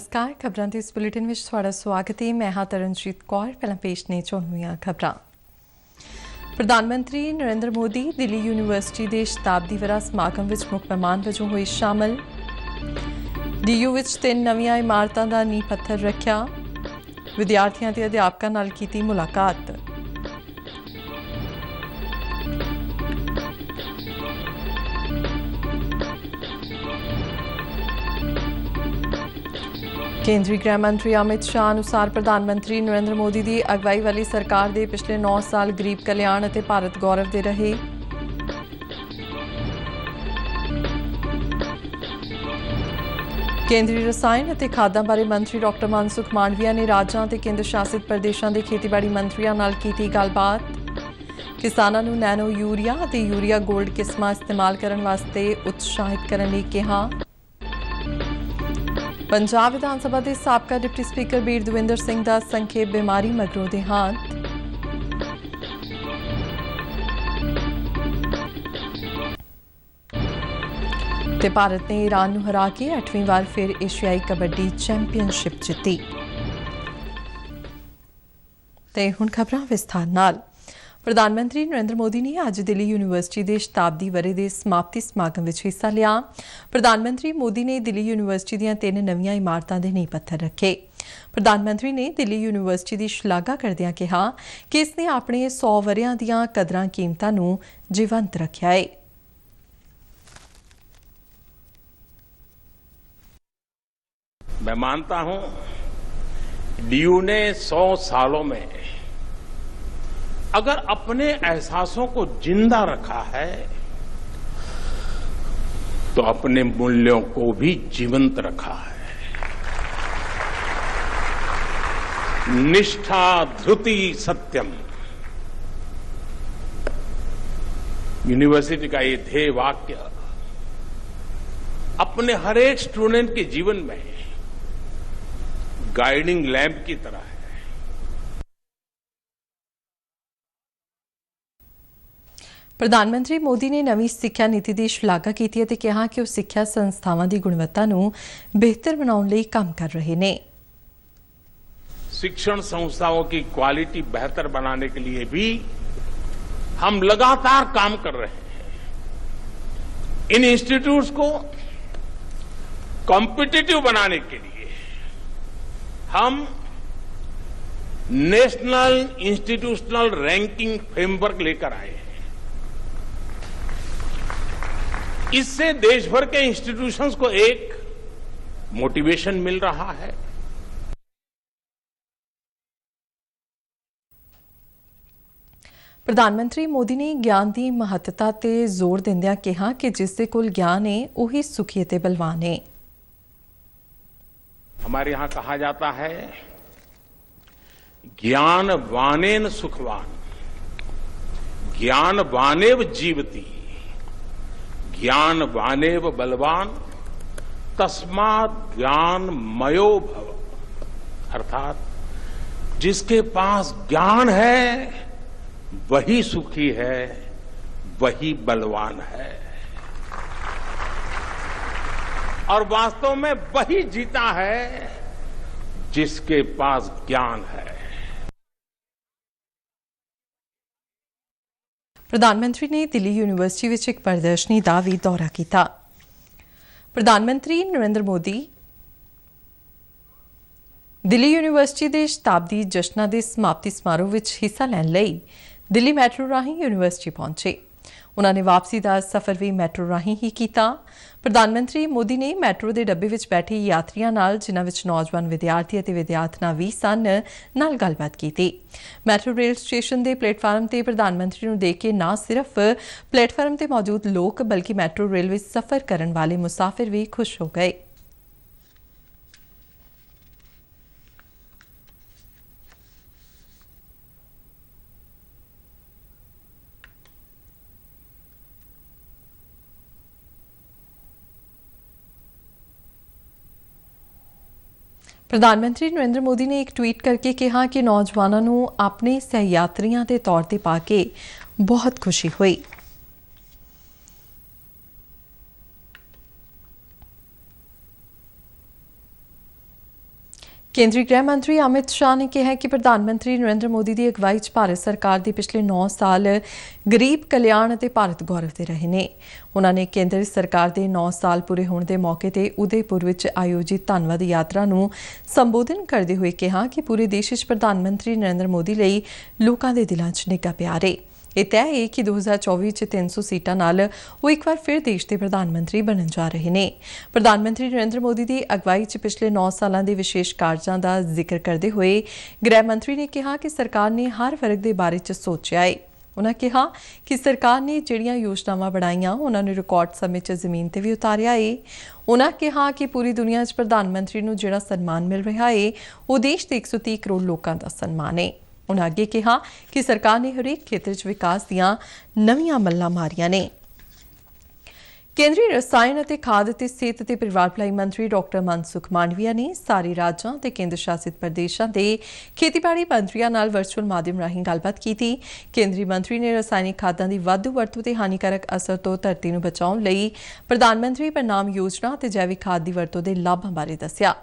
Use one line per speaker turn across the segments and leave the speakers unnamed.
नमस्कार खबरां ਦੇ ਇਸ ਬੁਲੇਟਿਨ ਵਿੱਚ ਤੁਹਾਡਾ ਸਵਾਗਤ ਹੈ। ਮੈਂ ਹਾਂ ਤਰਨਜੀਤ ਕੌਰ। ਪਹਿਲਾਂ ਪੇਸ਼ ਨੇ ਚੋਣਵੀਆਂ ਖਬਰਾਂ। ਪ੍ਰਧਾਨ ਮੰਤਰੀ ਨਰਿੰਦਰ ਮੋਦੀ ਦਿੱਲੀ ਯੂਨੀਵਰਸਿਟੀ ਦੇ ਸ਼ਤਾਬਦੀ ਵਰ੍ਹਾ ਸਮਾਗਮ ਵਿੱਚ ਮੁੱਖ ਮਹਿਮਾਨ ਵਜੋਂ ਹੋਏ ਸ਼ਾਮਲ। ਡੀਯੂ ਵਿੱਚ 3 ਨਵੀਆਂ ਇਮਾਰਤਾਂ ਦਾ ਨੀਂਹ ਪੱਥਰ ਰੱਖਿਆ। ਵਿਦਿਆਰਥੀਆਂ ਤੇ ਅਧਿਆਪਕਾਂ ਨਾਲ ਕੀਤੀ ਮੁਲਾਕਾਤ। केंद्रीय गृह मंत्री अमित शाह अनुसार प्रधानमंत्री नरेंद्र मोदी की अगवाई वाली सरकार के पिछले 9 साल गरीब कल्याण और भारत गौरव दे रहे। केंद्रीय रसायन और खादां बारे मंत्री डॉक्टर मनसुख मांडविया ने राज्यों और केंद्र शासित प्रदेशों के खेतीबाड़ी मंत्रियों नाल कीती गलबात। किसानों नूं नैनो यूरिया और यूरिया गोल्ड किस्मां इस्तेमाल करने वास्ते उत्साहित करने लई कहा। पंजाब विधान सभा के साबका डिप्टी स्पीकर बीर दविंदर सिंह का संखेप बीमारी मगरों देहांत। ते भारत ने ईरान नूं हरा के 8वीं बार फिर एशियाई कबड्डी चैंपीयनशिप जीती। ते हुण खबरां विस्तार नाल। प्रधानमंत्री नरेंद्र मोदी ने अज दिल्ली यूनीवर्सिटी के शताब्दी वरे के समाप्ति समागम में हिस्सा लिया। प्रधानमंत्री मोदी ने दिल्ली यूनीवर्सिटी दी 3 नवीं इमारतों के नींह पत्थर रखे। प्रधानमंत्री ने दिल्ली यूनीवर्सिटी की शलाघा करदिआं कहा कि इसने अपने 100 वरियां दीआं कदरां कीमतां नूं जीवंत रखिया है।
मैं मानता हूं डीयू ने 100 सालों में अगर अपने एहसासों को जिंदा रखा है तो अपने मूल्यों को भी जीवंत रखा है। निष्ठा धृति सत्यम यूनिवर्सिटी का ये ध्येय वाक्य अपने हर एक स्टूडेंट के जीवन में गाइडिंग लैंप की तरह है।
प्रधानमंत्री मोदी ने नवीं सिक्ख्या नीति की शलाघा की ते कहा कि वह सिक्ख्या संस्थावां की गुणवत्ता नूं बेहतर बनाउण लई काम कर रहे हैं।
शिक्षण संस्थाओं की क्वालिटी बेहतर बनाने के लिए भी हम लगातार काम कर रहे हैं। इन इंस्टीट्यूट्स को कॉम्पिटिटिव बनाने के लिए हम नेशनल इंस्टीट्यूशनल रैंकिंग फ्रेमवर्क लेकर आए हैं। इससे देश भर के इंस्टीट्यूशंस को एक मोटिवेशन मिल रहा है।
प्रधानमंत्री मोदी ने ज्ञान की महत्ता ते जोर दिंदिआं कहा कि जिस दे कोल ज्ञान है उही सुखी ते बलवान है।
हमारे यहां कहा जाता है ज्ञान वानेन सुखवान ज्ञान वानेव जीवती ज्ञान वानेव बलवान तस्मात् ज्ञान मयो भव। अर्थात जिसके पास ज्ञान है वही सुखी है, वही बलवान है और वास्तव में वही जीता है जिसके पास ज्ञान है।
प्रधानमंत्री ने दिल्ली यूनीवर्सिटी विच एक प्रदर्शनी का भी दौरा किया। प्रधानमंत्री नरेंद्र मोदी दिल्ली यूनीवर्सिटी के शताब्दी जश्नां के समाप्ति समारोह में हिस्सा लैण लई दिल्ली मैट्रो राहीं यूनीवर्सिटी पहुंचे। उन्होंने वापसी का सफर भी मैट्रो राहीं ही किया। प्रधानमंत्री मोदी ने मैट्रो के डब्बे में बैठे यात्रियों नाल जिन्हां विच नौजवान विद्यार्थी और विद्यार्थियां भी सन नाल गलबात की। मैट्रो रेल स्टेशन के प्लेटफार्म से प्रधानमंत्री नूं देख के न सिर्फ प्लेटफार्म पर मौजूद लोग बल्कि मैट्रो रेल में सफर करने वाले मुसाफिर भी खुश हो गए। प्रधानमंत्री नरेंद्र मोदी ने एक ट्वीट करके कहा कि नौजवानों नूं अपने सहयात्रियों के तौर पर पाके बहुत खुशी हुई। ਕੇਂਦਰੀ ਗ੍ਰਹਿ ਮੰਤਰੀ ਅਮਿਤ ਸ਼ਾਹ ਨੇ ਕਿਹਾ ਕਿ ਪ੍ਰਧਾਨ ਮੰਤਰੀ ਨਰਿੰਦਰ ਮੋਦੀ ਦੀ ਅਗਵਾਈ 'ਚ ਭਾਰਤ ਸਰਕਾਰ ਦੇ ਪਿਛਲੇ 9 ਸਾਲ ਗਰੀਬ ਕਲਿਆਣ ਅਤੇ ਭਾਰਤ ਗੌਰਵ ਦੇ ਰਹੇ ਨੇ। ਉਨ੍ਹਾਂ ਨੇ ਕੇਂਦਰ ਸਰਕਾਰ ਦੇ 9 ਸਾਲ ਪੂਰੇ ਹੋਣ ਦੇ ਮੌਕੇ ਤੇ ਉਦੈਪੁਰ ਵਿੱਚ ਆਯੋਜਿਤ ਧੰਨਵਾਦ ਯਾਤਰਾ ਨੂੰ ਸੰਬੋਧਨ ਕਰਦੇ ਹੋਏ ਕਿਹਾ ਕਿ ਪੂਰੇ ਦੇਸ਼ 'ਚ ਪ੍ਰਧਾਨ ਮੰਤਰੀ ਨਰਿੰਦਰ ਮੋਦੀ ਲਈ ਲੋਕਾਂ ਦੇ ਦਿਲਾਂ 'ਚ ਨਿੱਘਾ ਪਿਆਰ ਹੈ। ਇਹ ਤੈਅ ਹੈ ਕਿ 2024 'ਚ 300 ਸੀਟਾਂ ਨਾਲ ਉਹ ਇੱਕ ਵਾਰ ਫਿਰ ਦੇਸ਼ ਦੇ ਪ੍ਰਧਾਨ ਮੰਤਰੀ ਬਣਨ ਜਾ ਰਹੇ ਨੇ। ਪ੍ਰਧਾਨ ਮੰਤਰੀ ਨਰਿੰਦਰ ਮੋਦੀ ਦੀ ਅਗਵਾਈ 'ਚ ਪਿਛਲੇ 9 ਸਾਲਾਂ ਦੇ ਵਿਸ਼ੇਸ਼ ਕਾਰਜਾਂ ਦਾ ਜ਼ਿਕਰ ਕਰਦੇ ਹੋਏ ਗ੍ਰਹਿ ਮੰਤਰੀ ਨੇ ਕਿਹਾ ਕਿ ਸਰਕਾਰ ਨੇ ਹਰ ਵਰਗ ਦੇ ਬਾਰੇ 'ਚ ਸੋਚਿਆ ਹੈ। ਉਨ੍ਹਾਂ ਕਿਹਾ ਕਿ ਸਰਕਾਰ ਨੇ ਜਿਹੜੀਆਂ ਯੋਜਨਾਵਾਂ ਬਣਾਈਆਂ ਉਨ੍ਹਾਂ ਨੂੰ ਰਿਕਾਰਡ ਸਮੇਂ 'ਚ ਜ਼ਮੀਨ ਤੇ ਵੀ ਉਤਾਰਿਆ ਹੈ। ਉਨ੍ਹਾਂ ਕਿਹਾ ਕਿ ਪੂਰੀ ਦੁਨੀਆ 'ਚ ਪ੍ਰਧਾਨ ਮੰਤਰੀ ਨੂੰ ਜਿਹੜਾ ਸਨਮਾਨ ਮਿਲ ਰਿਹਾ ਹੈ ਉਹ ਦੇਸ਼ ਦੇ 130 ਕਰੋੜ ਲੋਕਾਂ ਦਾ ਸਨਮਾਨ ਹੈ। ਉਨ੍ਹਾਂ ਅੱਗੇ ਕਿਹਾ ਕਿ ਸਰਕਾਰ ਨੇ ਹਰੇਕ ਖੇਤਰ 'ਚ ਵਿਕਾਸ ਦੀਆਂ ਨਵੀਆਂ ਮੱਲਾਂ ਮਾਰੀਆਂ ਨੇ। ਕੇਂਦਰੀ ਰਸਾਇਣ ਅਤੇ ਖਾਦ ਅਤੇ ਸਿਹਤ ਤੇ ਪਰਿਵਾਰ ਭਲਾਈ ਮੰਤਰੀ ਡਾਕਟਰ ਮਨਸੁਖ ਮਾਂਡਵੀਆ ਨੇ ਸਾਰੇ ਰਾਜਾਂ ਤੇ ਕੇਂਦਰ ਸ਼ਾਸਿਤ ਪ੍ਰਦੇਸ਼ਾਂ ਦੇ ਖੇਤੀਬਾੜੀ ਮੰਤਰੀਆਂ ਨਾਲ ਵਰਚੁਅਲ ਮਾਧਿਅਮ ਰਾਹੀਂ ਗੱਲਬਾਤ ਕੀਤੀ। ਕੇਂਦਰੀ ਮੰਤਰੀ ਨੇ ਰਸਾਇਣਿਕ ਖਾਦਾਂ ਦੀ ਵਾਧੂ ਵਰਤੋਂ ਤੇ ਹਾਨੀਕਾਰਕ ਅਸਰ ਤੋਂ ਧਰਤੀ ਨੂੰ ਬਚਾਉਣ ਲਈ ਪ੍ਰਧਾਨ ਮੰਤਰੀ ਪ੍ਰਣਾਮ ਯੋਜਨਾ ਤੇ ਜੈਵਿਕ ਖਾਦ ਦੀ ਵਰਤੋਂ ਦੇ ਲਾਭਾਂ ਬਾਰੇ ਦੱਸਿਆ।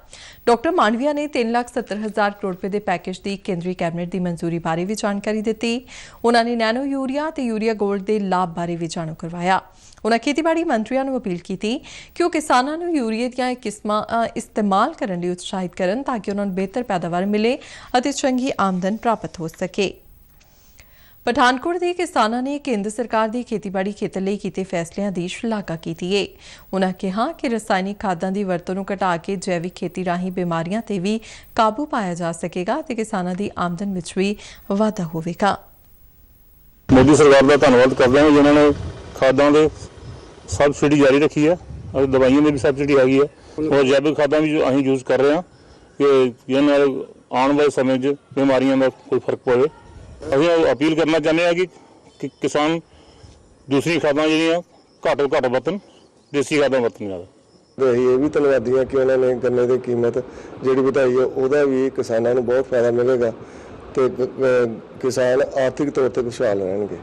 ਡਾਕਟਰ ਮਾਂਡਵੀਆ ਨੇ 3,70,000 ਕਰੋੜ ਰੁਪਏ ਦੇ ਪੈਕੇਜ ਦੀ ਕੇਂਦਰੀ ਕੈਬਨਿਟ ਦੀ ਮਨਜ਼ੂਰੀ ਬਾਰੇ ਵੀ ਜਾਣਕਾਰੀ ਦਿੱਤੀ। ਉਨ੍ਹਾਂ ਨੇ ਨੈਨੋ ਯੂਰੀਆ ਤੇ ਯੂਰੀਆ ਗੋਲਡ ਦੇ ਲਾਭ ਬਾਰੇ ਵੀ ਜਾਣੂ ਕਰਵਾਇਆ। ਉਨ੍ਹਾਂ ਖੇਤੀਬਾੜੀ ਮੰਤਰੀਆਂ ਨੂੰ ਅਪੀਲ ਕੀਤੀ ਕਿ ਉਹ ਕਿਸਾਨਾਂ ਨੂੰ ਯੂਰੀਆ ਦੀਆਂ ਕਿਸਮਾਂ ਇਸਤੇਮਾਲ ਕਰਨ ਲਈ ਉਤਸ਼ਾਹਿਤ ਕਰਨ ਤਾਂ ਕਿ ਉਨ੍ਹਾਂ ਨੂੰ ਬਿਹਤਰ ਪੈਦਾਵਾਰ ਮਿਲੇ ਅਤੇ ਚੰਗੀ ਆਮਦਨ ਪ੍ਰਾਪਤ ਹੋ ਸਕੇ। ਪਠਾਨਕੋਟ ਦੇ ਕਿਸਾਨਾਂ ਨੇ ਕੇਂਦਰ ਸਰਕਾਰ ਦੀ ਖੇਤੀਬਾੜੀ ਖੇਤਰ ਲਈ ਕੀਤੇ ਫੈਸਲਿਆਂ ਦੀ ਸ਼ਲਾਘਾ ਕੀਤੀ ਹੈ। ਉਨ੍ਹਾਂ ਕਿਹਾ ਕਿ ਰਸਾਇਣਿਕ ਖਾਦਾਂ ਦੀ ਵਰਤੋਂ ਨੂੰ ਘਟਾ ਕੇ ਜੈਵਿਕ ਖੇਤੀ ਰਾਹੀਂ ਬਿਮਾਰੀਆਂ ਤੇ ਵੀ ਕਾਬੂ ਪਾਇਆ ਜਾ ਸਕੇਗਾ ਤੇ ਕਿਸਾਨਾਂ ਦੀ ਆਮਦਨ ਵਿੱਚ ਵੀ ਵਾਧਾ ਹੋਵੇਗਾ।
ਮੋਦੀ ਸਰਕਾਰ ਦਾ ਧੰਨਵਾਦ ਕਰਦੇ ਹਾਂ ਜਿਨ੍ਹਾਂ ਨੇ ਖਾਦਾਂ ਦੇ ਸਬਸਿਡੀ ਜਾਰੀ ਰੱਖੀ ਹੈ और दवाइयों में भी सब्सिडी हैगी है और जैविक खादा भी अं यूज़ कर रहे हैं कि आने वाले समय बीमारियों का कोई फर्क पवे। अभी अपील करना चाहते हैं कि किसान दूसरी खादा जी घट तो घट वरतन, देसी खादा वरतन ज़्यादा।
ਅਸੀਂ ਇਹ ਵੀ ਧੰਨਵਾਦੀ ਹਾਂ ਕਿ ਉਹਨਾਂ ਨੇ ਗੰਨੇ ਦੀ ਕੀਮਤ ਜਿਹੜੀ ਵਧਾਈ ਹੈ ਉਹਦਾ ਵੀ ਕਿਸਾਨਾਂ ਨੂੰ ਬਹੁਤ ਫਾਇਦਾ ਮਿਲੇਗਾ ਤੇ ਕਿਸਾਨ ਆਰਥਿਕ ਤੌਰ ਤੇ ਖੁਸ਼ਹਾਲ ਰਹਿਣਗੇ।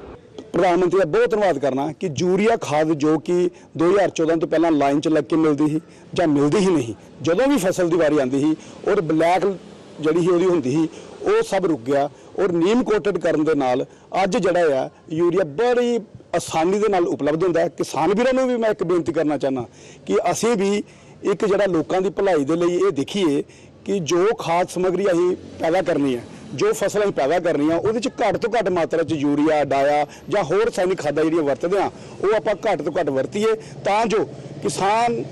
ਪ੍ਰਧਾਨ ਮੰਤਰੀ ਦਾ ਬਹੁਤ ਧੰਨਵਾਦ ਕਰਨਾ ਕਿ ਯੂਰੀਆ ਖਾਦ ਜੋ ਕਿ 2014 ਤੋਂ ਪਹਿਲਾਂ ਲਾਈਨ 'ਚ ਲੱਗ ਕੇ ਮਿਲਦੀ ਸੀ ਜਾਂ ਮਿਲਦੀ ਹੀ ਨਹੀਂ, ਜਦੋਂ ਵੀ ਫਸਲ ਦੀ ਵਾਰੀ ਆਉਂਦੀ ਸੀ ਔਰ ਬਲੈਕ ਜਿਹੜੀ ਸੀ ਉਹਦੀ ਹੁੰਦੀ ਸੀ ਉਹ ਸਭ ਰੁਕ ਗਿਆ ਔਰ ਨੀਮ ਕੋਟਡ ਕਰਨ ਦੇ ਨਾਲ ਅੱਜ ਜਿਹੜਾ ਆ ਯੂਰੀਆ ਬੜੀ ਆਸਾਨੀ ਦੇ ਨਾਲ ਉਪਲਬਧ ਹੁੰਦਾ ਹੈ। ਕਿਸਾਨ ਵੀਰਾਂ ਨੂੰ ਵੀ ਮੈਂ ਇੱਕ ਬੇਨਤੀ ਕਰਨਾ ਚਾਹੁੰਦਾ ਕਿ ਅਸੀਂ ਵੀ ਇੱਕ ਜਿਹੜਾ ਲੋਕਾਂ ਦੀ ਭਲਾਈ ਦੇ ਲਈ ਇਹ ਦੇਖੀਏ ਕਿ ਜੋ ਖਾਦ ਸਮੱਗਰੀ ਅਸੀਂ ਪੈਦਾ ਕਰਨੀ ਹੈ, ਜੋ ਫਸਲਾਂ ਅਸੀਂ ਪੈਦਾ ਕਰਨੀਆਂ ਉਹਦੇ 'ਚ ਘੱਟ ਤੋਂ ਘੱਟ ਮਾਤਰਾ 'ਚ ਯੂਰੀਆ, ਡਾਇਆ ਜਾਂ ਹੋਰ ਰਸਾਇਣਿਕ ਖਾਦਾਂ ਜਿਹੜੀਆਂ ਵਰਤਦੇ ਹਾਂ ਉਹ ਆਪਾਂ ਘੱਟ ਤੋਂ ਘੱਟ ਵਰਤੀਏ ਤਾਂ ਜੋ ਕਿਸਾਨ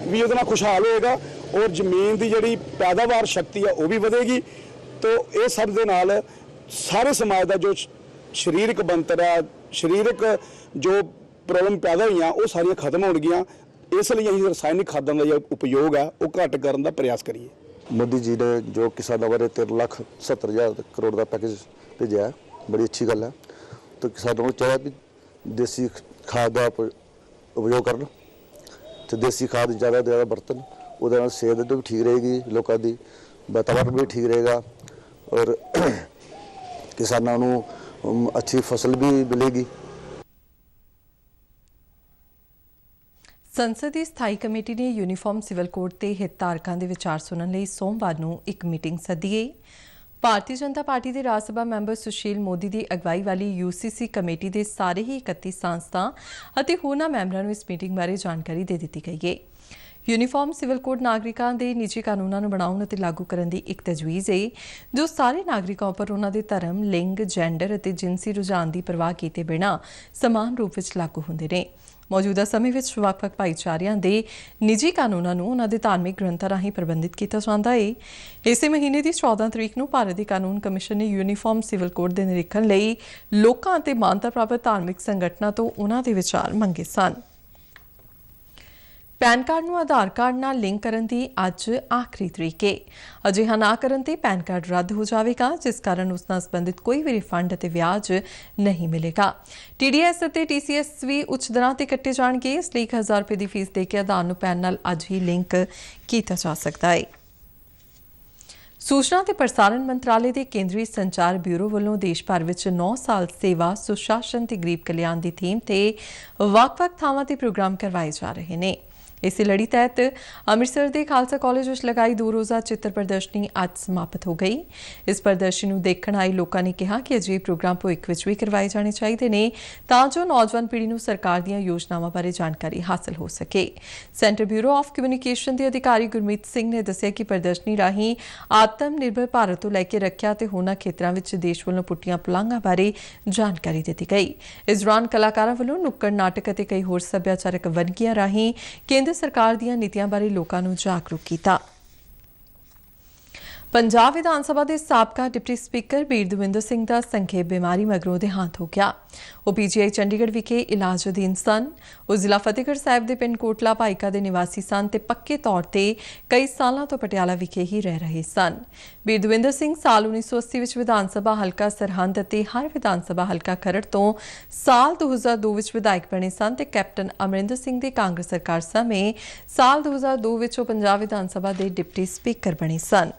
ਵੀ ਉਹਦੇ ਨਾਲ ਖੁਸ਼ਹਾਲ ਹੋਏਗਾ ਔਰ ਜ਼ਮੀਨ ਦੀ ਜਿਹੜੀ ਪੈਦਾਵਾਰ ਸ਼ਕਤੀ ਆ ਉਹ ਵੀ ਵਧੇਗੀ। तो ਇਹ ਸਭ ਦੇ ਨਾਲ ਸਾਰੇ ਸਮਾਜ ਦਾ ਜੋ ਸਰੀਰਕ ਬਣਤਰ ਆ, ਸਰੀਰਕ ਜੋ ਪ੍ਰੋਬਲਮ ਪੈਦਾ ਹੋਈਆਂ ਉਹ ਸਾਰੀਆਂ ਖਤਮ ਹੋਣਗੀਆਂ। ਇਸ ਲਈ ਅਸੀਂ ਰਸਾਇਣਿਕ ਖਾਦਾਂ ਦਾ ਜੋ ਉਪਯੋਗ ਆ ਉਹ ਘੱਟ ਕਰਨ ਦਾ ਪ੍ਰयास ਕਰੀਏ।
मोदी जी ने जो किसानों बारे 13,70,000 करोड़ का पैकेज भेजा है, बड़ी अच्छी गल है। तो किसानों को चाहिए भी देसी खाद का उपयोग करन तो देसी खाद ज़्यादा से ज़्यादा बरतन, उसदे नाल सेहत भी ठीक रहेगी, लोगों की वातावरण भी ठीक रहेगा और किसानों को अच्छी फसल भी मिलेगी।
ਸੰਸਦ ਦੀ ਸਥਾਈ ਕਮੇਟੀ ਨੇ ਯੂਨੀਫਾਰਮ ਸਿਵਲ ਕੋਡ ਤੇ ਹਿੱਤਧਾਰਕਾਂ ਦੇ ਵਿਚਾਰ ਸੁਣਨ ਲਈ ਸੋਮਵਾਰ ਨੂੰ ਇੱਕ ਮੀਟਿੰਗ ਸੱਦੀ ਹੈ। ਭਾਰਤੀ ਜਨਤਾ ਪਾਰਟੀ ਦੇ ਰਾਜ ਸਭਾ ਮੈਂਬਰ ਸੁਸ਼ੀਲ ਮੋਦੀ ਦੀ ਅਗਵਾਈ ਵਾਲੀ UCC ਕਮੇਟੀ ਦੇ ਸਾਰੇ ਹੀ 31 ਸੰਸਥਾ ਅਤੇ ਹੋਰਨਾਂ ਮੈਂਬਰਾਂ ਨੂੰ ਇਸ ਮੀਟਿੰਗ ਬਾਰੇ ਜਾਣਕਾਰੀ ਦੇ ਦਿੱਤੀ ਗਈ ਹੈ। ਯੂਨੀਫਾਰਮ ਸਿਵਲ ਕੋਡ ਨਾਗਰਿਕਾਂ ਦੇ ਨਿੱਜੀ ਕਾਨੂੰਨਾਂ ਨੂੰ ਬਣਾਉਣ ਅਤੇ ਲਾਗੂ ਕਰਨ ਦੀ ਇੱਕ ਤਜਵੀਜ਼ ਹੈ ਜੋ ਸਾਰੇ ਨਾਗਰਿਕਾਂ ਉੱਪਰ ਉਹਨਾਂ ਦੇ ਧਰਮ, ਲਿੰਗ, ਜੈਂਡਰ ਅਤੇ ਜਿਨਸੀ ਰੁਝਾਨ ਦੀ ਪਰਵਾਹ ਕੀਤੇ ਬਿਨਾਂ ਸਮਾਨ ਰੂਪ ਵਿੱਚ ਲਾਗੂ ਹੁੰਦੇ ਨੇ। ਮੌਜੂਦਾ ਸਮੇਂ ਵਿੱਚ ਵੱਖ-ਵੱਖ ਭਾਈਚਾਰਿਆਂ ਦੇ ਨਿੱਜੀ ਕਾਨੂੰਨਾਂ ਨੂੰ ਉਹਨਾਂ ਦੇ ਧਾਰਮਿਕ ਗ੍ਰੰਥਾਂ ਰਾਹੀਂ ਪ੍ਰਬੰਧਿਤ ਕੀਤਾ ਜਾਂਦਾ ਹੈ। ਇਸੇ ਮਹੀਨੇ ਦੀ 14 ਤਰੀਕ ਨੂੰ ਭਾਰਤ ਦੇ ਕਾਨੂੰਨ ਕਮਿਸ਼ਨ ਨੇ ਯੂਨੀਫਾਰਮ ਸਿਵਲ ਕੋਡ ਦੇ ਨਿਰੀਖਣ ਲਈ ਲੋਕਾਂ ਅਤੇ ਮਾਨਤਾ ਪ੍ਰਾਪਤ ਧਾਰਮਿਕ ਸੰਗਠਨਾਂ ਤੋਂ ਉਹਨਾਂ ਦੇ ਵਿਚਾਰ ਮੰਗੇ ਸਨ। ਪੈਨ ਕਾਰਡ ਨੂੰ ਆਧਾਰ ਕਾਰਡ ਨਾਲ ਲਿੰਕ ਕਰਨ ਦੀ ਅੱਜ ਆਖਰੀ ਤਰੀਕ ਹੈ। ਅਜਿਹਾ ਨਾ ਕਰਨ ਤੇ ਪੈਨ ਕਾਰਡ ਰੱਦ ਹੋ ਜਾਵੇਗਾ, ਜਿਸ ਕਾਰਨ ਉਸ ਨਾਲ ਸੰਬੰਧਿਤ ਕੋਈ ਵੀ ਰਿਫੰਡ ਅਤੇ ਵਿਆਜ ਨਹੀਂ ਮਿਲੇਗਾ। TDS ਅਤੇ TCS ਵੀ ਉੱਚ ਦਰਾਂ ਤੇ ਕੱਟੇ ਜਾਣਗੇ। ਇਸ ਲਈ 1,000 ਰੁਪਏ ਦੀ ਫੀਸ ਦੇ ਕੇ ਆਧਾਰ ਨੂੰ ਪੈਨ ਨਾਲ ਅੱਜ ਹੀ ਲਿੰਕ ਕੀਤਾ ਜਾ ਸਕਦਾ ਹੈ। ਸੂਚਨਾ ਤੇ ਪ੍ਰਸਾਰਣ ਮੰਤਰਾਲੇ ਦੇ ਕੇਂਦਰੀ ਸੰਚਾਰ ਬਿਊਰੋ ਵੱਲੋਂ ਦੇਸ਼ ਭਰ ਵਿੱਚ 9 ਸਾਲ ਸੇਵਾ, ਸੁਸ਼ਾਸਨ ਤੇ ਗਰੀਬ ਕਲਿਆਣ ਦੀ ਥੀਮ ਤੇ ਵੱਖ-ਵੱਖ ਥਾਵਾਂ ਤੇ ਪ੍ਰੋਗਰਾਮ ਕਰਵਾਏ ਜਾ ਰਹੇ ਨੇ। इसी लड़ी तहत अमृतसर के खालसा कॉलेज में लगाई 2 रोज़ा चित्र प्रदर्शनी आज समाप्त हो गई। इस प्रदर्शनी ਨੂੰ ਦੇਖਣ ਆਏ ਲੋਕਾਂ ਨੇ ਕਿਹਾ ਕਿ ਅਜਿਹੇ ਪ੍ਰੋਗਰਾਮ ਭਵਿੱਖ ਵਿੱਚ ਵੀ ਕਰਵਾਏ ਜਾਣੇ ਚਾਹੀਦੇ ਨੇ ਤਾਂ ਜੋ ਨੌਜਵਾਨ ਪੀੜ੍ਹੀ ਨੂੰ ਸਰਕਾਰ ਦੀਆਂ ਯੋਜਨਾਵਾਂ ਬਾਰੇ ਜਾਣਕਾਰੀ ਹਾਸਲ ਹੋ ਸਕੇ। ਸੈਂਟਰ ਬਿਊਰੋ ਆਫ ਕਮਿਊਨੀਕੇਸ਼ਨ ਦੇ ਅਧਿਕਾਰੀ ਗੁਰਮੀਤ ਸਿੰਘ ਨੇ ਦੱਸਿਆ ਕਿ ਪ੍ਰਦਰਸ਼ਨੀ ਰਾਹੀਂ ਆਤਮ ਨਿਰਭਰ ਭਾਰਤ ਤੋਂ ਲੈ ਕੇ ਰੱਖਿਆ ਤੇ ਹੋਰਨਾਂ ਖੇਤਰਾਂ ਵਿੱਚ ਦੇਸ਼ ਵੱਲੋਂ ਪੁੱਟੀਆਂ ਪਲਾਂਘਾਂ ਬਾਰੇ ਜਾਣਕਾਰੀ ਦਿੱਤੀ ਗਈ। ਇਸ ਦੌਰਾਨ ਕਲਾਕਾਰਾਂ ਵੱਲੋਂ ਨੁੱਕੜ ਨਾਟਕ ਅਤੇ ਕਈ ਹੋਰ ਸੱਭਿਆਚਾਰਕ ਵੰਨਗੀਆਂ ਰਾਹੀਂ ਕੇਂਦਰ ਸਰਕਾਰ ਦੀਆਂ ਨੀਤੀਆਂ ਬਾਰੇ ਲੋਕਾਂ ਨੂੰ ਜਾਗਰੂਕ ਕੀਤਾ। पंजाब विधान सभा के साबका डिप्टी स्पीकर बीर दविंदर सिंह का संखेप बीमारी मगरों देहांत हो गया। वो पीजीआई चंडीगढ़ विखे इलाज अधीन सन। वो जिला फतेहगढ़ साहिब के पिंड कोटला भाईका के निवासी सन ते पक्के तौर पर कई सालों तो पटियाला विखे ही रह रहे सन। बीर दविंदर सिंह साल 1980 में विधान सभा हल्का सरहंद ते हर विधान सभा हल्का खरड़ तो साल 2002 में विधायक बने सन ते कैप्टन अमरिंदर सिंह की कांग्रेस सरकार समय साल 2002 में पंजाब विधान सभा के डिप्टी स्पीकर बने सन।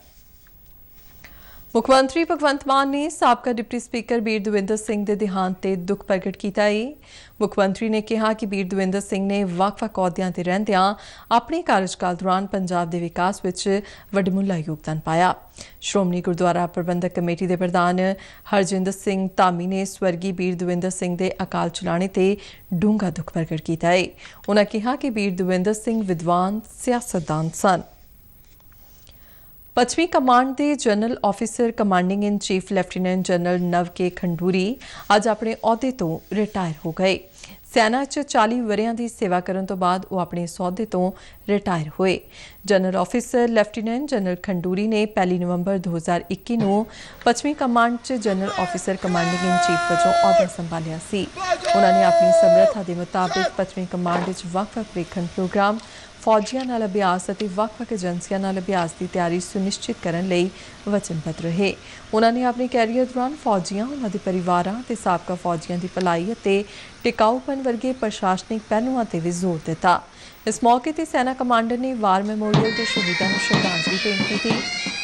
मुख्यमंत्री भगवंत मान ने साबका डिप्टी स्पीकर बीर दविंदर सिंह के देहांत से दुख प्रगट किया है। मुख्यमंत्री ने कहा कि बीर दविंदर सिंह ने ਵੱਖ-ਵੱਖ अहुदियां ते रहंदियां अपने कार्यकाल दौरान पंजाब के विकास विच वडमुला योगदान पाया। श्रोमणी गुरुद्वारा प्रबंधक कमेटी के प्रधान हरजिंदर सिंह धामी ने स्वर्गीय बीर दविंदर सिंह के अकाल चलाने ते डूंगा दुख प्रगट किया है। उन्होंने कहा कि बीर दविंदर सिंह विद्वान सियासतदान सन। पश्चिमी कमांड के general officer commanding in chief lieutenant general नव के खंडूरी अज अपने अहुदे तो रिटायर हो गए। सेना च 40 वरियां की सेवा करने तो बाद वो अपने इस अहुदे तो रिटायर हुए। General officer lieutenant general Khanduri ने 1 नवंबर 2021 ਨੂੰ पश्चिमी कमांड च general officer commanding in chief वजों अहुदा संभालिया सी। उन्होंने अपनी समर्था के मुताबिक पश्चिमी कमांड च ਵੱਖ-ਵੱਖ ਵੇਖਣ प्रोग्राम फौजियां नाल अभ्यास और ਵੱਖ-ਵੱਖ एजेंसियां नाल अभ्यास की तैयारी सुनिश्चित करने लई वचनबद्ध रहे। उन्होंने अपने कैरियर दौरान फौजियां, उन्होंने परिवारां ते साबका फौजियां की भलाई और टिकाऊपन वर्गे प्रशासनिक पहलुआं ते भी जोर दिता। इस मौके पर सेना कमांडर ने वार मेमोरीयल के शहीदों को श्रद्धांजलि भेंट की।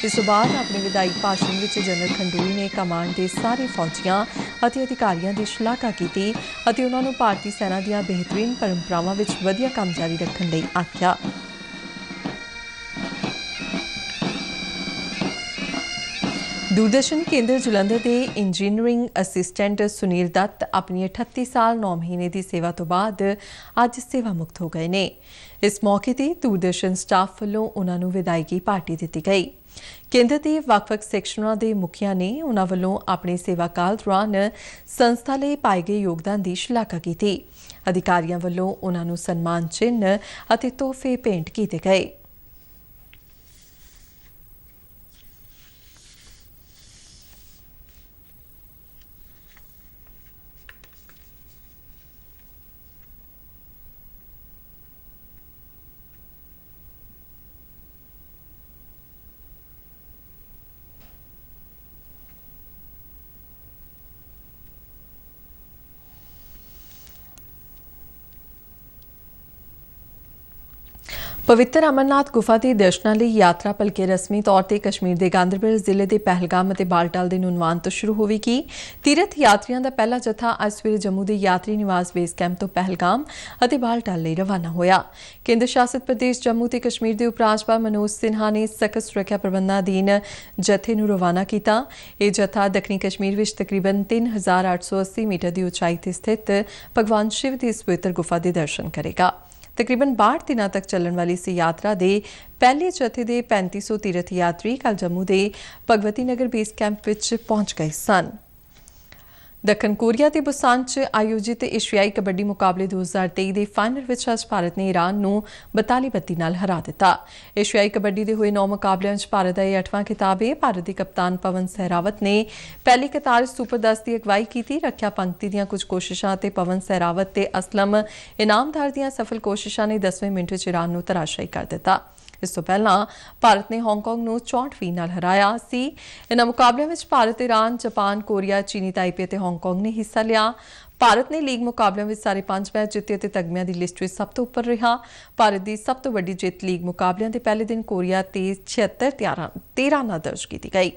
इस बाद अपने विदाई भाषण में जनरल खंडूरी ने कमांड के सारे फौजियां और अधिकारियों की शलाघा की और उन्होंने भारतीय सेना दी बेहतरीन परंपरावां विच वधिया काम जारी रखने लई आख्या। दूरदर्शन केंद्र जलंधर के इंजीनियरिंग असिस्टेंट सुनील दत्त अपनी 38 साल 9 महीने की सेवा तो बाद अज सेवा मुक्त हो गए ने। इस मौके पर दूरदर्शन स्टाफ वालों उन्होंने विदायगी पार्टी दी गई। केंद्र के ਵੱਖ-ਵੱਖ सैक्शनां के मुखिया ने उन्होंने वालों अपने सेवा काल दौरान संस्था लिए पाए गए योगदान की शलाघा की। अधिकारियों वालों उन्होंने सन्मान चिन्ह और तोहफे भेंट किए गए। पवित्र अमरनाथ गुफा के दर्शनों लिए यात्रा भलके रस्मी तौर पर कश्मीर के गांदरबल जिले के पहलगाम और बालटाल के नुनवान तो शुरू होगी। तीर्थ यात्रियों का पहला जत्था अज सवेरे जम्मू के यात्री निवास बेस कैंप तो पहलगाम और बालटाल लिए रवाना होया। केंद्र शासित प्रदेश जम्मू ते कश्मीर के उपराज्यपाल मनोज सिन्हा ने सख्त सुरक्षा प्रबंधों अधीन जत्थे नूं रवाना किया। यह जत्था दक्षिणी कश्मीर में तकरीबन 3880 मीटर की उचाई पर स्थित भगवान शिव की इस पवित्र गुफा के दर्शन करेगा। तकरीबन 62 दिनों तक चलने वाली इस यात्रा के पहले जत्थे के 3500 तीर्थ यात्री कल जम्मू के भगवती नगर बेस कैंप में पहुंच गए सन। दक्षिण कोरिया के बुसान च आयोजित एशियाई कबड्डी मुकाबले 2023 के फाइनल में अज भारत ने ईरान नूं 42-32 नाल हरा दिता। एशियाई कबड्डी के हुए 9 मुकाबलों में भारत का यह 8वां खिताब है। भारत के कप्तान पवन सहरावत ने पहली कतार सुपर 10 की अगवाई की। रक्षा पंक्ति दी कुछ कोशिशों ते पवन सहरावत ते असलम इनामदार दी सफल कोशिशों ने 10वें मिनट में ईरान नूं तराशाई कर दिता। इस तो पहला भारत ने हांगकांग नूं 64-20 नाल हराया सी। इन्हां मुकाबलिਆਂ ਵਿੱਚ भारत, ईरान, जापान, कोरिया, चीनी ताइपे ते हांगकांग ने हिस्सा लिया। भारत ने लीग मुकाबलिਆਂ ਵਿੱਚ ਸਾਰੇ 5 मैच ਜਿੱਤੇ ਤੇ ਤਗਮਿਆਂ ਦੀ ਲਿਸਟ ਵਿੱਚ ਸਭ ਤੋਂ ਉੱਪਰ ਰਿਹਾ। ਭਾਰਤ ਦੀ ਸਭ ਤੋਂ ਵੱਡੀ ਜਿੱਤ ਲੀਗ ਮੁਕਾਬਲਿਆਂ ਦੇ ਪਹਿਲੇ ਦਿਨ ਕੋਰੀਆ ਤੇ 76-13 ਨਾਲ ਦਰਜ ਕੀਤੀ ਗਈ।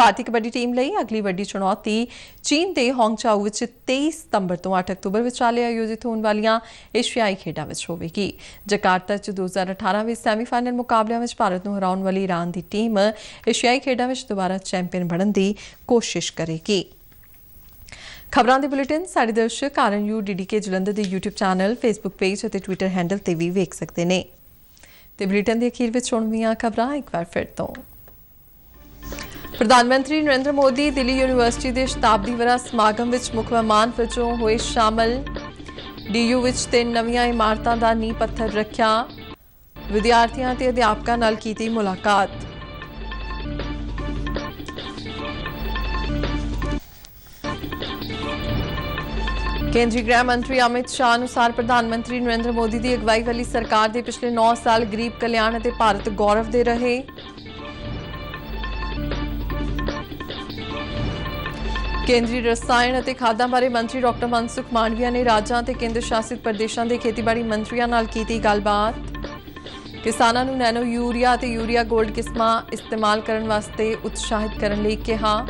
ਭਾਰਤੀ ਕਬੱਡੀ ਟੀਮ ਲਈ ਅਗਲੀ ਵੱਡੀ ਚੁਣੌਤੀ ਚੀਨ ਦੇ ਹਾਂਗਝਾਓ ਵਿੱਚ 23 ਸਤੰਬਰ ਤੋਂ 8 ਅਕਤੂਬਰ ਵਿਚਾਲੇ ਆਯੋਜਿਤ ਹੋਣ ਵਾਲੀਆਂ ਏਸ਼ੀਆਈ ਖੇਡਾਂ ਵਿੱਚ ਹੋਵੇਗੀ। ਜਕਾਰਤਾ 'ਚ 2018 ਵਿੱਚ ਸੈਮੀਫਾਈਨਲ ਮੁਕਾਬਲਿਆਂ ਵਿੱਚ ਭਾਰਤ ਨੂੰ ਹਰਾਉਣ ਵਾਲੀ ਈਰਾਨ ਦੀ ਟੀਮ ਏਸ਼ੀਆਈ ਖੇਡਾਂ ਵਿੱਚ ਦੁਬਾਰਾ ਚੈਂਪੀਅਨ ਬਣਨ ਦੀ ਕੋਸ਼ਿਸ਼ ਕਰੇਗੀ। ਖਬਰਾਂ ਦੇ ਬੁਲੇਟਿਨ ਸਾਡੇ ਦਰਸ਼ਕ RNU DDK ਜਲੰਧਰ ਦੇ YouTube ਚੈਨਲ, Facebook ਪੇਜ ਅਤੇ ਟਵਿੱਟਰ ਹੈਂਡਲ ਤੇ ਵੀ ਵੇਖ ਸਕਦੇ ਨੇ। ਤੇ ਬੁਲੇਟਿਨ ਦੇ ਅਖੀਰ ਵਿੱਚ ਸੁਣਵੀਆਂ ਖਬਰਾਂ ਇੱਕ ਵਾਰ ਫਿਰ ਤੋਂ। ਪ੍ਰਧਾਨ ਮੰਤਰੀ ਨਰਿੰਦਰ ਮੋਦੀ ਦਿੱਲੀ ਯੂਨੀਵਰਸਿਟੀ ਦੇ ਸ਼ਤਾਬਦੀ ਵਰ੍ਹਾ ਸਮਾਗਮ ਵਿੱਚ ਮੁੱਖ ਮਹਿਮਾਨ ਵਜੋਂ ਹੋਏ ਸ਼ਾਮਲ। DU ਵਿੱਚ 3 ਨਵੀਆਂ ਇਮਾਰਤਾਂ ਦਾ ਨੀਂਹ ਪੱਥਰ ਰੱਖਿਆ। ਵਿਦਿਆਰਥੀਆਂ ਤੇ ਅਧਿਆਪਕਾਂ ਨਾਲ ਕੀਤੀ ਮੁਲਾਕਾਤ। ਕੇਂਦਰੀ ਗ੍ਰਹਿ ਮੰਤਰੀ ਅਮਿਤ ਸ਼ਾਹ ਅਨੁਸਾਰ ਪ੍ਰਧਾਨ ਮੰਤਰੀ ਨਰਿੰਦਰ ਮੋਦੀ ਦੀ ਅਗਵਾਈ ਵਾਲੀ ਸਰਕਾਰ ਦੇ ਪਿਛਲੇ 9 ਸਾਲ ਗਰੀਬ ਕਲਿਆਣ ਅਤੇ ਭਾਰਤ ਗੌਰਵ ਦੇ ਰਹੇ। ਕੇਂਦਰੀ ਰਸਾਇਣ ਅਤੇ ਖਾਦਾਂ ਬਾਰੇ ਮੰਤਰੀ ਡਾਕਟਰ ਮਨਸੁਖ ਮਾਂਡਵੀਆ ਨੇ ਰਾਜਾਂ ਅਤੇ ਕੇਂਦਰ ਸ਼ਾਸਿਤ ਪ੍ਰਦੇਸ਼ਾਂ ਦੇ ਖੇਤੀਬਾੜੀ ਮੰਤਰੀਆਂ ਨਾਲ ਕੀਤੀ ਗੱਲਬਾਤ। ਕਿਸਾਨਾਂ ਨੂੰ ਨੈਨੋ ਯੂਰੀਆ ਅਤੇ ਯੂਰੀਆ ਗੋਲਡ ਕਿਸਮਾਂ ਇਸਤੇਮਾਲ ਕਰਨ ਵਾਸਤੇ ਉਤਸ਼ਾਹਿਤ ਕਰਨ ਲਈ ਕਿਹਾ।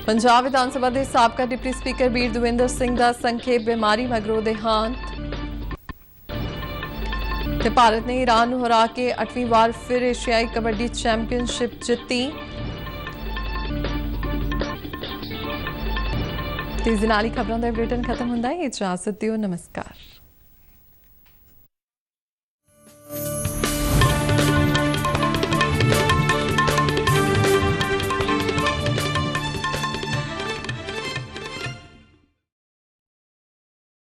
ਪੰਜਾਬ ਵਿਧਾਨ ਸਭਾ ਦੇ ਸਾਬਕਾ ਡਿਪਟੀ ਸਪੀਕਰ ਬੀਰ ਦਵਿੰਦਰ ਸਿੰਘ ਦਾ ਸੰਖੇਪ ਬਿਮਾਰੀ ਮਗਰੋਂ ਦੇਹਾਂਤ। ਤੇ ਭਾਰਤ ਨੇ ਈਰਾਨ ਨੂੰ ਹਰਾ ਕੇ 8ਵੀਂ ਵਾਰ ਫਿਰ ਏਸ਼ੀਆਈ ਕਬੱਡੀ ਚੈਂਪੀਅਨਸ਼ਿਪ ਜਿੱਤੀ। ਤੇ ਇਸ ਨਾਲ ਹੀ ਖਬਰਾਂ ਦਾ ਬੁਲੇਟਿਨ ਖਤਮ ਹੁੰਦਾ ਹੈ। ਇਜਾਜ਼ਤ ਦਿਓ, ਨਮਸਕਾਰ।